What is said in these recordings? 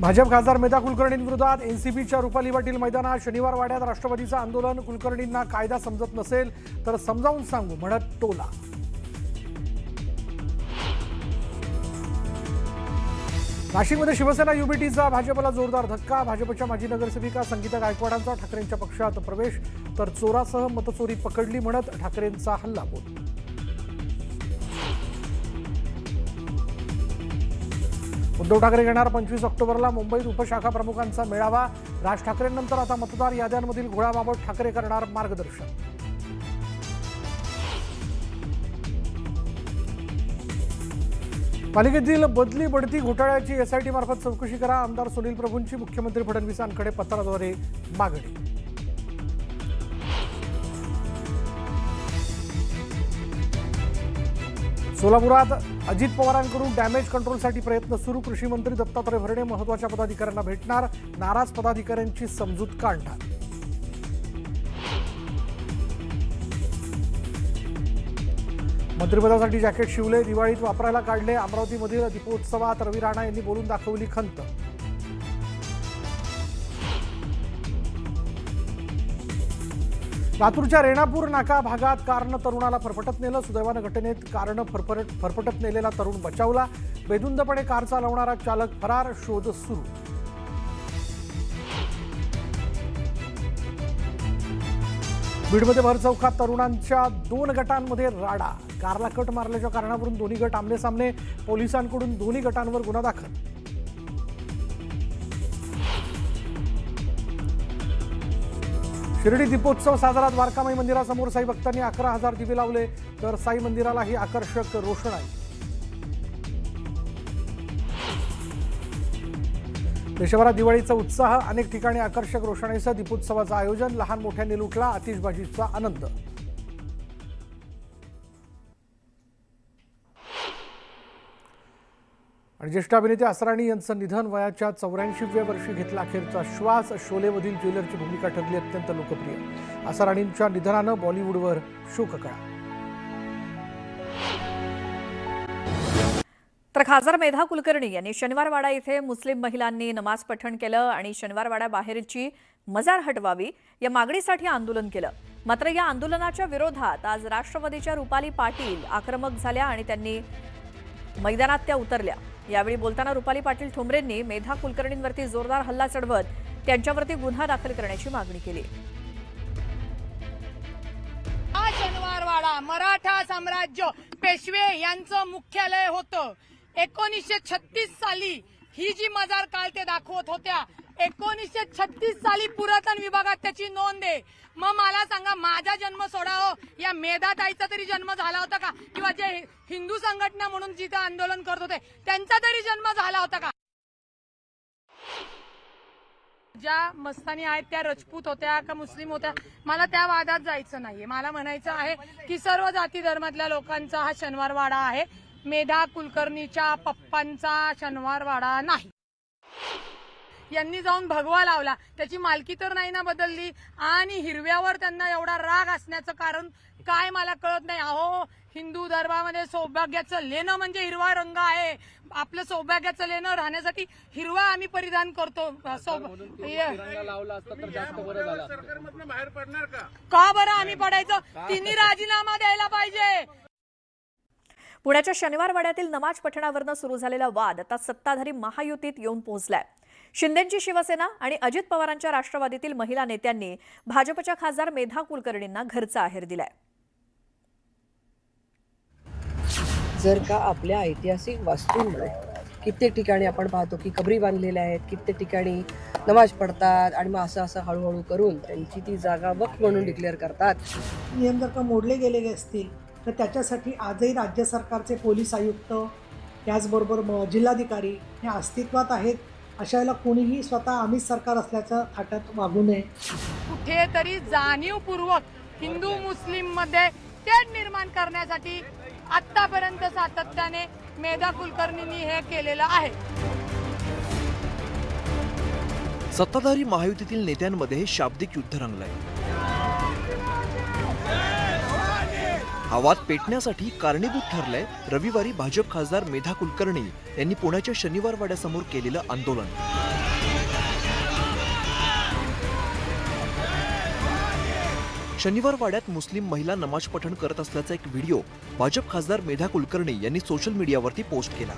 भाजप खासदार मेधा कुलकर्णींविरोधात एनसीपीच्या रुपाली पाटील मैदानात शनिवार वाड्यात राष्ट्रवादीचं आंदोलन। कुलकर्णींना कायदा समजत नसेल तर समजावून सांगू म्हणत टोला। नाशिकमध्ये शिवसेना युबीटीचा भाजपला जोरदार धक्का। भाजपच्या माजी नगरसेविका संगीता गायकवाडांचा ठाकरेंच्या पक्षात प्रवेश, तर चोरासह मतचोरी पकडली म्हणत ठाकरेंचा हल्लाबोल। उद्धव ठाकरे घेणार 25 ऑक्टोबरला मुंबईत उपशाखा प्रमुखांचा मेळावा। राज ठाकरेंनंतर आता मतदार याद्यांमधील घोळाबाबत ठाकरे करणार मार्गदर्शन। पालिकेतील बदली बढती घोटाळ्याची एसआयटी मार्फत चौकशी करा। आमदार सुनील प्रभूंची मुख्यमंत्री फडणवीसांकडे पत्राद्वारे मागणी। सोलापुरात अजित पवारांकडून डॅमेज कंट्रोलसाठी प्रयत्न सुरू। कृषी मंत्री दत्तात्रय भरणे महत्त्वाच्या पदाधिकाऱ्यांना भेटणार। नाराज पदाधिकाऱ्यांची समजूत काढणार। मंत्रिपदासाठी जॅकेट शिवले, दिवाळीत वापरायला काढले। अमरावतीमधील दीपोत्सवात रवी राणा यांनी बोलून दाखवली खंत। लातूरच्या रेणापूर नाका भागात कारनं तरुणाला फरफटत नेलं। सुदैवानं घटनेत कारनं फरफटत नेलेला तरुण बचावला। बेधुंदपणे कार चालवणारा चालक फरार, शोध सुरू। बीडमध्ये भरचौकात तरुणांच्या 2 गटांमध्ये राडा। कारला कट मारल्याच्या कारणावरून दोन्ही गट आमने सामने। पोलिसांकडून दोन्ही गटांवर गुन्हा दाखल। शिर्डी दीपोत्सव साजरा। द्वारकामाई मंदिरासमोर साई भक्तांनी 11,000 दिवे लावले, तर साई मंदिरालाही आकर्षक रोषणाई। देशभरात दिवाळीचा उत्साह। अनेक ठिकाणी आकर्षक रोषणाईसह दीपोत्सवाचं आयोजन। लहान मोठ्यांनी लुटला आतिषबाजीचा आनंद। आणि ज्येष्ठ अभिनेते असराणी यांचं निधन। वयाच्या 84व्या वर्षी घेतला अखेरचा श्वास। शोलेमधील ज्वेलरची भूमिका ठरली अत्यंत लोकप्रिय। असराणींच्या निधनानं बॉलिवूडवर शोककळा। तर खासदार मेधा कुलकर्णी यांनी शनिवारवाडा इथे मुस्लिम महिलांनी नमाज पठण केलं आणि शनिवारवाडा बाहेरची मजार हटवावी या मागणीसाठी आंदोलन केलं। मात्र या आंदोलनाच्या विरोधात आज राष्ट्रवादीच्या रुपाली पाटील आक्रमक झाल्या आणि त्यांनी मैदानात त्या उतरल्या। यावेळी बोलताना रुपाली पाटील ठोंबरेंनी मेधा कुलकर्णींवरती जोरदार हल्ला चढवत त्यांच्यावरती गुन्हा दाखल करण्याची मागणी केली। हा शनिवारवाडा मराठा साम्राज्य पेशवे यांचं मुख्यालय होतं। 1936 साली ही जी मजार काल ते दाखवत होत्या, 1936 साली पुरातन विभागात त्याची नोंद आहे। मग मला सांगा, माझा जन्म सोडावं या मेधाताईचा तरी जन्म झाला होता का? किंवा जे हिंदू संघटना म्हणून जिथं आंदोलन करत होते त्यांचा तरी जन्म झाला होता का? ज्या मस्तानी आहेत त्या राजपूत होत्या का मुस्लिम होत्या, मला त्या वादात जायचं नाहीये। मला म्हणायचं आहे की सर्व जाती धर्मातल्या लोकांचा हा शनिवारवाडा आहे। मेधा कुलकर्णीच्या पप्पांचा शनिवारवाडा नाही। यांनी जाऊन भगवा लावला, त्याची मालकी तर नाही ना बदलली। आणि हिरव्यावर त्यांना एवढा राग असण्याचं कारण काय मला कळत नाही। अहो, हिंदू धर्मामध्ये सौभाग्याचं लेणं म्हणजे हिरवा रंग आहे। आपलं सौभाग्याचं लेणं राहण्यासाठी हिरवा आम्ही परिधान करतो। का बरं आम्ही पडायचं? तिन्ही राजीनामा द्यायला पाहिजे। पुण्याच्या शनिवारवाड्यातील नमाज पठणावरनं सुरू झालेला वाद आता सत्ताधारी महायुतीत येऊन पोहोचलाय। शिंदेंची शिवसेना आणि अजित पवारांच्या राष्ट्रवादीतील महिला नेत्यांनी भाजपच्या खासदार मेधा कुलकर्णींना घरचा आहेर दिलाय। जर का आपल्या ऐतिहासिक वास्तूंमुळे कित्येक ठिकाणी आपण पाहतो की कबरी बांधलेल्या आहेत, कित्येक ठिकाणी नमाज पडतात आणि मग असं हळूहळू करून त्यांची ती जागा वक्फ म्हणून डिक्लेअर करतात। नियम जर का मोडले गेलेले असतील तर त्याच्यासाठी आजही राज्य सरकारचे पोलीस आयुक्त त्याचबरोबर जिल्हाधिकारी हे अस्तित्वात आहेत। अशा वेळेला कोणीही स्वतः आम्हीच सरकार असल्याचं थाटात वागू नये। कुठेतरी जाणीवपूर्वक हिंदू मुस्लिम मध्ये तेढ निर्माण करण्यासाठी आतापर्यंत सातत्याने मेधा कुलकर्णींनी हे केलेलं आहे। सत्ताधारी महायुतीतील नेत्यांमध्ये शाब्दिक युद्ध रंगलंय। हा वाद पेटण्यासाठी कारणीभूत ठरलंय रविवारी भाजप खासदार मेधा कुलकर्णी यांनी पुण्याच्या शनिवार वाड्यासमोर केलेलं आंदोलन. शनिवार वाड्यात मुस्लिम महिला नमाज पठण करत असल्याचा एक व्हिडिओ भाजप खासदार मेधा कुलकर्णी यांनी सोशल मीडियावरती पोस्ट केला.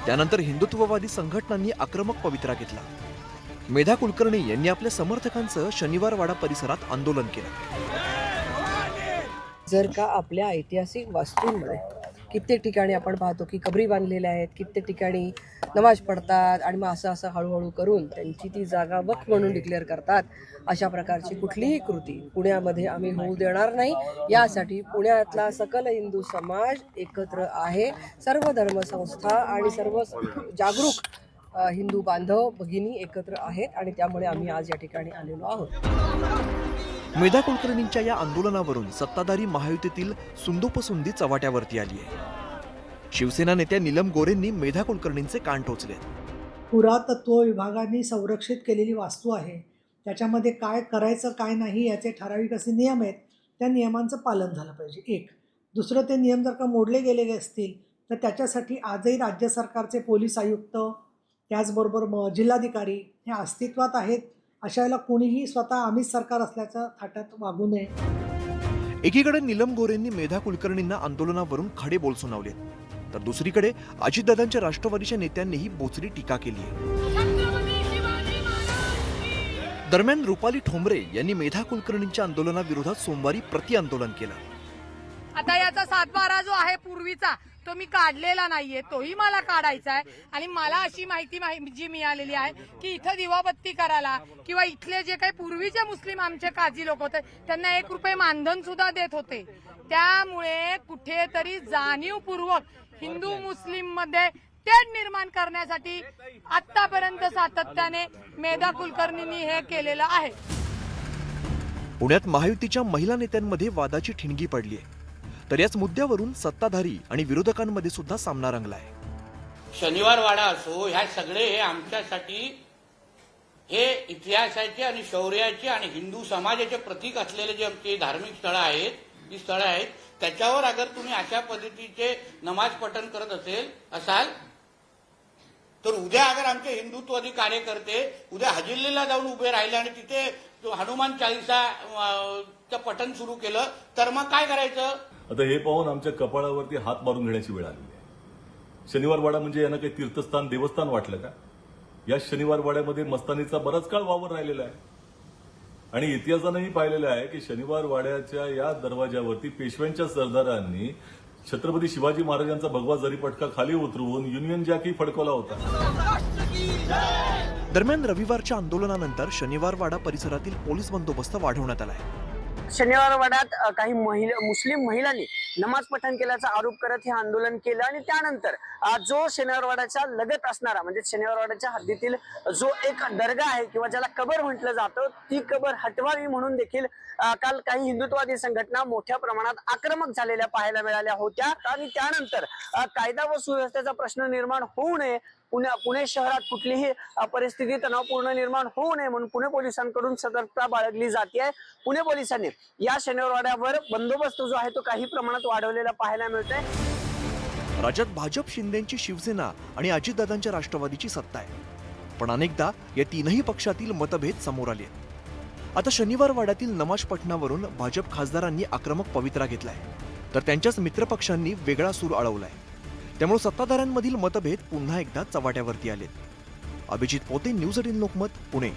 त्यानंतर हिंदुत्ववादी संघटनांनी आक्रमक पवित्रा घेतला. मेधा कुलकर्णी यांनी आपल्या समर्थकांसह शनिवार वाडा परिसरात आंदोलन केलं. जर का आपल्या ऐतिहासिक वास्तूंमुळे कित्येक ठिकाणी आपण पाहतो की कबरी बांधलेल्या आहेत, कित्येक ठिकाणी नमाज पडतात आणि मग असं हळूहळू करून त्यांची ती जागा वक्फ म्हणून डिक्लेअर करतात. अशा प्रकारची कुठलीही कृती पुण्यामध्ये आम्ही होऊ देणार नाही. यासाठी पुण्यातला सकल हिंदू समाज एकत्र आहे. सर्व धर्मसंस्था आणि सर्व जागरूक हिंदू बांधव भगिनी एकत्र आहेत आणि त्यामुळे आम्ही आज या ठिकाणी आलेलो आहोत. मेधा कुलकर्णींच्या या आंदोलनावरून सत्ताधारी महायुतीतील सुंदोपसुंदी चव्हाट्यावरती आली आहे. शिवसेना नेत्या नीलम गोरेंनी मेधा कुलकर्णींचे कान टोचले. पुरातत्व विभागाने संरक्षित केलेली वास्तू आहे, त्याच्यामध्ये काय करायचं काय नाही याचे ठराविक असे नियम आहेत. त्या नियमांचं पालन झालं पाहिजे. एक. दुसरं, ते नियम जर का मोडले गेलेले असतील तर त्याच्यासाठी आजही राज्य सरकारचे पोलीस आयुक्त त्याचबरोबर जिल्हाधिकारी हे अस्तित्वात आहेत. अशा वेळेला कोणीही स्वतः आम्हीच सरकार असल्याचं थाटात वागू नये. एकीकडे नीलम गोरेंनी मेधा कुलकर्णींना आंदोलनावरून खडे बोल सुनावले, तर दुसरीकडे अजितदादांच्या राष्ट्रवादीच्या नेत्यांनीही बोचरी टीका केली आहे. दरम्यान रुपाली ठोंबरे यांनी मेधा कुलकर्णींच्या आंदोलनाविरोधात सोमवारी प्रतिआंदोलन केलं. आता याचा 7/12 जो आहे पूर्वीचा तो मी काढलेला नाहीये, तोही मला काढायचा आहे. आणि मला अशी माहिती जी मिळालेली आहे की इथं दिवाबत्ती करायला किंवा इथले जे काही पूर्वीचे मुस्लिम आमचे काजी लोक होते त्यांना 1 रुपये मानधन सुद्धा देत होते. त्यामुळे कुठेतरी जाणीवपूर्वक हिंदू मुस्लिम मध्ये तेढ निर्माण करण्यासाठी आतापर्यंत सातत्याने मेधा कुलकर्णींनी हे केलेलं आहे. पुण्यात महायुतीच्या महिला नेत्यांमध्ये वादाची ठिणगी पडली आहे, तर याच मुद्द्यावरून सत्ताधारी आणि विरोधकांमध्ये सुद्धा सामना रंगलाय. शनिवार वाडा असो, ह्या सगळे हे आमच्यासाठी हे इतिहासाचे आणि शौर्याचे आणि हिंदू समाजाचे प्रतीक असलेले जे आमचे धार्मिक स्थळं आहेत, जी स्थळं आहेत, त्याच्यावर अगर तुम्ही अशा पद्धतीचे नमाज पठण करत असाल तर उद्या अगर आमचे हिंदुत्ववादी कार्यकर्ते उद्या हजिल्लीला जाऊन उभे राहिले आणि तिथे हनुमान चालीसाचं पठण सुरू केलं तर मग काय करायचं? आता हे पाहून आमच्या कपाळावरती हात मारून घेण्याची वेळ आलेली आहे. शनिवार वाडा म्हणजे यांना काही तीर्थस्थान देवस्थान वाटलं का? या शनिवार वाड्यामध्ये मस्तानीचा बराच काळ वावर राहिलेला आहे आणि इतिहासानंही पाहिलेलं आहे की शनिवार वाड्याच्या या दरवाजावरती पेशव्यांच्या सरदारांनी छत्रपती शिवाजी महाराजांचा भगवा जरी पटका खाली उतरवून युनियन जॅकही फडकवला होता. दरम्यान रविवारच्या आंदोलनानंतर शनिवार वाडा परिसरातील पोलीस बंदोबस्त वाढवण्यात आलाय. शनिवार वाड्यात काही मुस्लिम महिलांनी नमाज पठण केल्याचा आरोप करत हे आंदोलन केलं आणि त्यानंतर जो शनिवार वाड्याच्या लगत असणारा म्हणजे शनिवार वाड्याच्या हद्दीतील जो एक दर्गा आहे किंवा ज्याला कबर म्हटलं जातं, ती कबर हटवावी म्हणून देखील काल काही हिंदुत्ववादी संघटना मोठ्या प्रमाणात आक्रमक झालेल्या पाहायला मिळाल्या होत्या. आणि त्यानंतर कायदा व सुव्यवस्थेचा प्रश्न निर्माण होऊ नये, पुणे शहरात कुठलीही परिस्थिती तणावपूर्ण निर्माण होऊ नये म्हणून पुणे पोलिसांकडून सतर्कता बाळगली जाते. पुणे पोलिसांनी या शनिवार वाड्यावर बंदोबस्त जो आहे तो काही प्रमाणात वाढवलेला पाहायला मिळतोय. राज्यात भाजप, शिंदेची शिवसेना आणि अजितदादांच्या राष्ट्रवादीची सत्ता आहे, पण अनेकदा या तीनही पक्षातील मतभेद समोर आले. आता शनिवार वाड्यातील नमाज पठणावरून भाजप खासदारांनी आक्रमक पवित्रा घेतलाय, तर त्यांच्याच मित्रपक्षांनी वेगळा सूर अळवलाय. त्यामुळे सत्ताधाऱ्यांमधील मतभेद पुन्हा एकदा चव्हाट्यावरती आलेत. अभिजित पोते, न्यूज 18 लोकमत, पुणे.